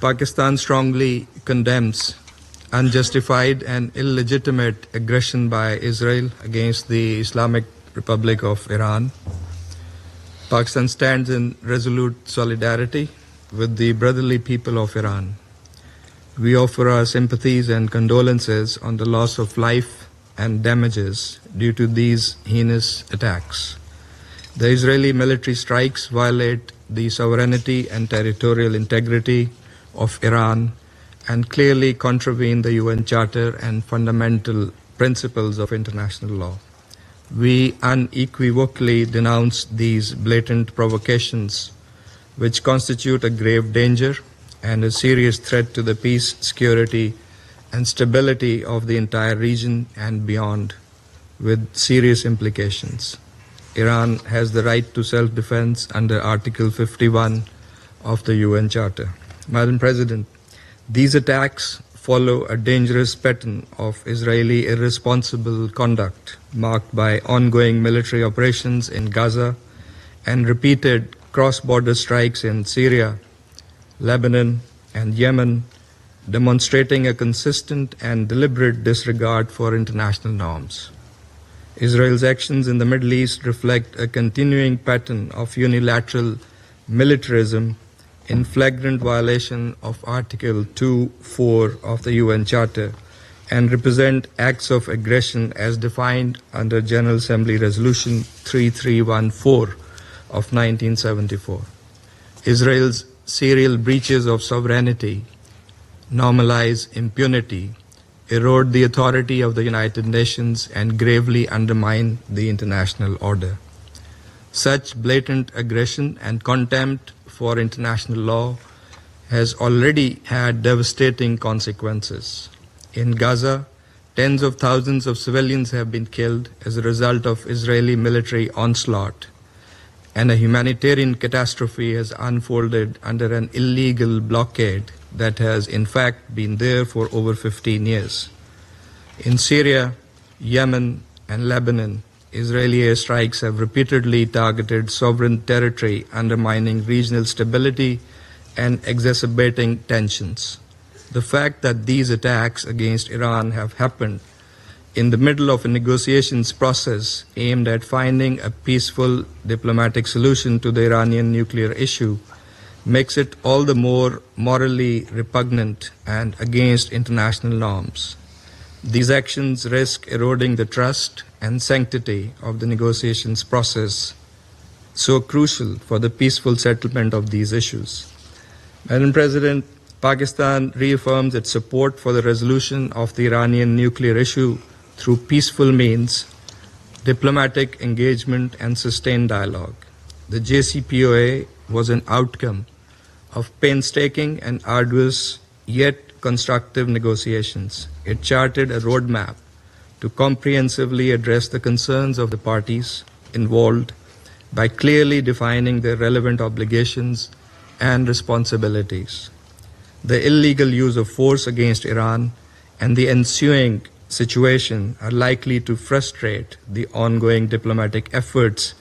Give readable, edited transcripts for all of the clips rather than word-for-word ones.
Pakistan strongly condemns unjustified and illegitimate aggression by Israel against the Islamic Republic of Iran. Pakistan stands in resolute solidarity with the brotherly people of Iran. We offer our sympathies and condolences on the loss of life and damages due to these heinous attacks. The Israeli military strikes violate the sovereignty and territorial integrity of Iran and clearly contravene the UN Charter and fundamental principles of international law. We unequivocally denounce these blatant provocations, which constitute a grave danger and a serious threat to the peace, security, and stability of the entire region and beyond, with serious implications. Iran has the right to self-defense under Article 51 of the UN Charter. Madam President, these attacks follow a dangerous pattern of Israeli irresponsible conduct marked by ongoing military operations in Gaza and repeated cross-border strikes in Syria, Lebanon, and Yemen, demonstrating a consistent and deliberate disregard for international norms. Israel's actions in the Middle East reflect a continuing pattern of unilateral militarism in flagrant violation of Article 2.4 of the UN Charter and represent acts of aggression as defined under General Assembly Resolution 3314 of 1974. Israel's serial breaches of sovereignty normalize impunity, erode the authority of the United Nations, and gravely undermine the international order. Such blatant aggression and contempt for international law has already had devastating consequences. In Gaza, tens of thousands of civilians have been killed as a result of Israeli military onslaught, and a humanitarian catastrophe has unfolded under an illegal blockade that has in fact been there for over 15 years. In Syria, Yemen, and Lebanon, Israeli airstrikes have repeatedly targeted sovereign territory, undermining regional stability and exacerbating tensions. The fact that these attacks against Iran have happened in the middle of a negotiations process aimed at finding a peaceful diplomatic solution to the Iranian nuclear issue makes it all the more morally repugnant and against international norms. These actions risk eroding the trust and sanctity of the negotiations process, so crucial for the peaceful settlement of these issues. Madam President, Pakistan reaffirms its support for the resolution of the Iranian nuclear issue through peaceful means, diplomatic engagement, and sustained dialogue. The JCPOA was an outcome of painstaking and arduous yet constructive negotiations. It charted a roadmap to comprehensively address the concerns of the parties involved by clearly defining their relevant obligations and responsibilities. The illegal use of force against Iran and the ensuing situation are likely to frustrate the ongoing diplomatic efforts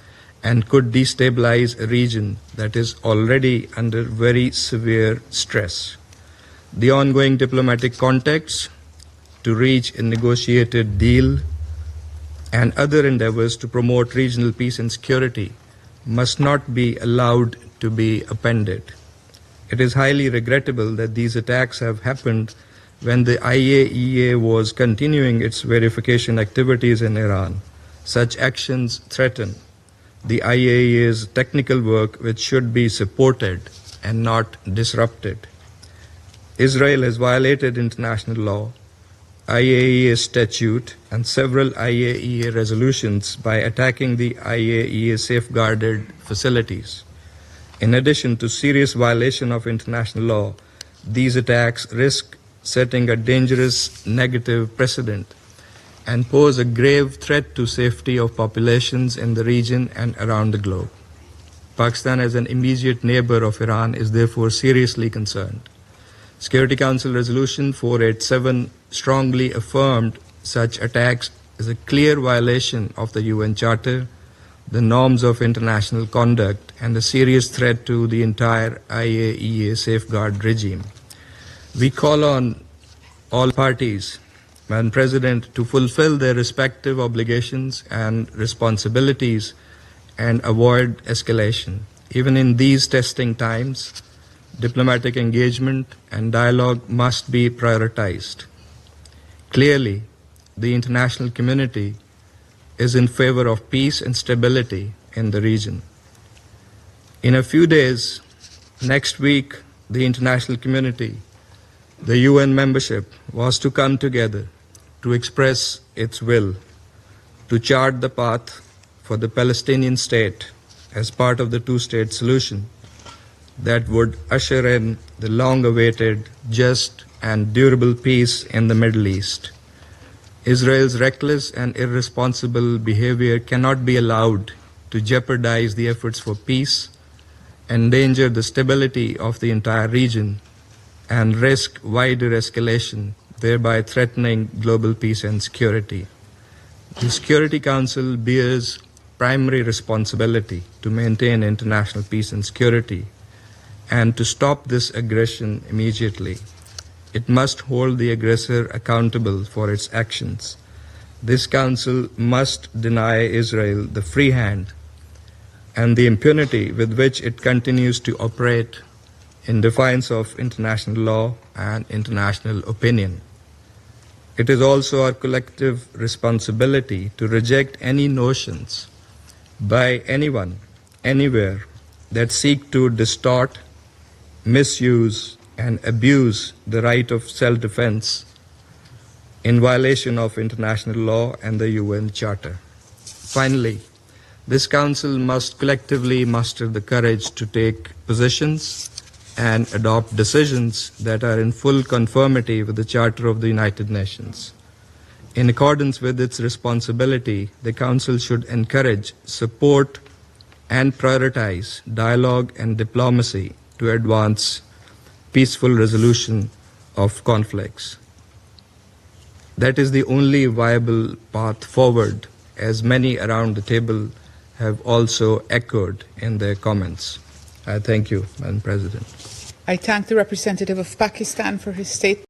and could destabilize a region that is already under very severe stress. The ongoing diplomatic contacts to reach a negotiated deal and other endeavors to promote regional peace and security must not be allowed to be appended. It is highly regrettable that these attacks have happened when the IAEA was continuing its verification activities in Iran. Such actions threaten the IAEA's technical work, which should be supported and not disrupted. Israel has violated international law, IAEA statute, and several IAEA resolutions by attacking the IAEA safeguarded facilities. In addition to serious violation of international law, these attacks risk setting a dangerous negative precedent and pose a grave threat to safety of populations in the region and around the globe. Pakistan, as an immediate neighbor of Iran, is therefore seriously concerned. Security Council Resolution 487 strongly affirmed such attacks as a clear violation of the UN Charter, the norms of international conduct, and a serious threat to the entire IAEA safeguard regime. We call on all parties, Madam President, to fulfill their respective obligations and responsibilities and avoid escalation. Even in these testing times, diplomatic engagement and dialogue must be prioritized. Clearly, the international community is in favor of peace and stability in the region. In a few days, next week, the international community, the UN membership, was to come together to express its will to chart the path for the Palestinian state as part of the two-state solution that would usher in the long-awaited, just and durable peace in the Middle East. Israel's reckless and irresponsible behavior cannot be allowed to jeopardize the efforts for peace, endanger the stability of the entire region, and risk wider escalation, thereby threatening global peace and security. The Security Council bears primary responsibility to maintain international peace and security and to stop this aggression immediately. It must hold the aggressor accountable for its actions. This Council must deny Israel the free hand and the impunity with which it continues to operate in defiance of international law and international opinion. It is also our collective responsibility to reject any notions by anyone, anywhere, that seek to distort, misuse, and abuse the right of self-defense in violation of international law and the UN Charter. Finally, this Council must collectively muster the courage to take positions and adopt decisions that are in full conformity with the Charter of the United Nations. In accordance with its responsibility, the Council should encourage, support, and prioritize dialogue and diplomacy to advance peaceful resolution of conflicts. That is the only viable path forward, as many around the table have also echoed in their comments. I thank you, Madam President. I thank the representative of Pakistan for his statement.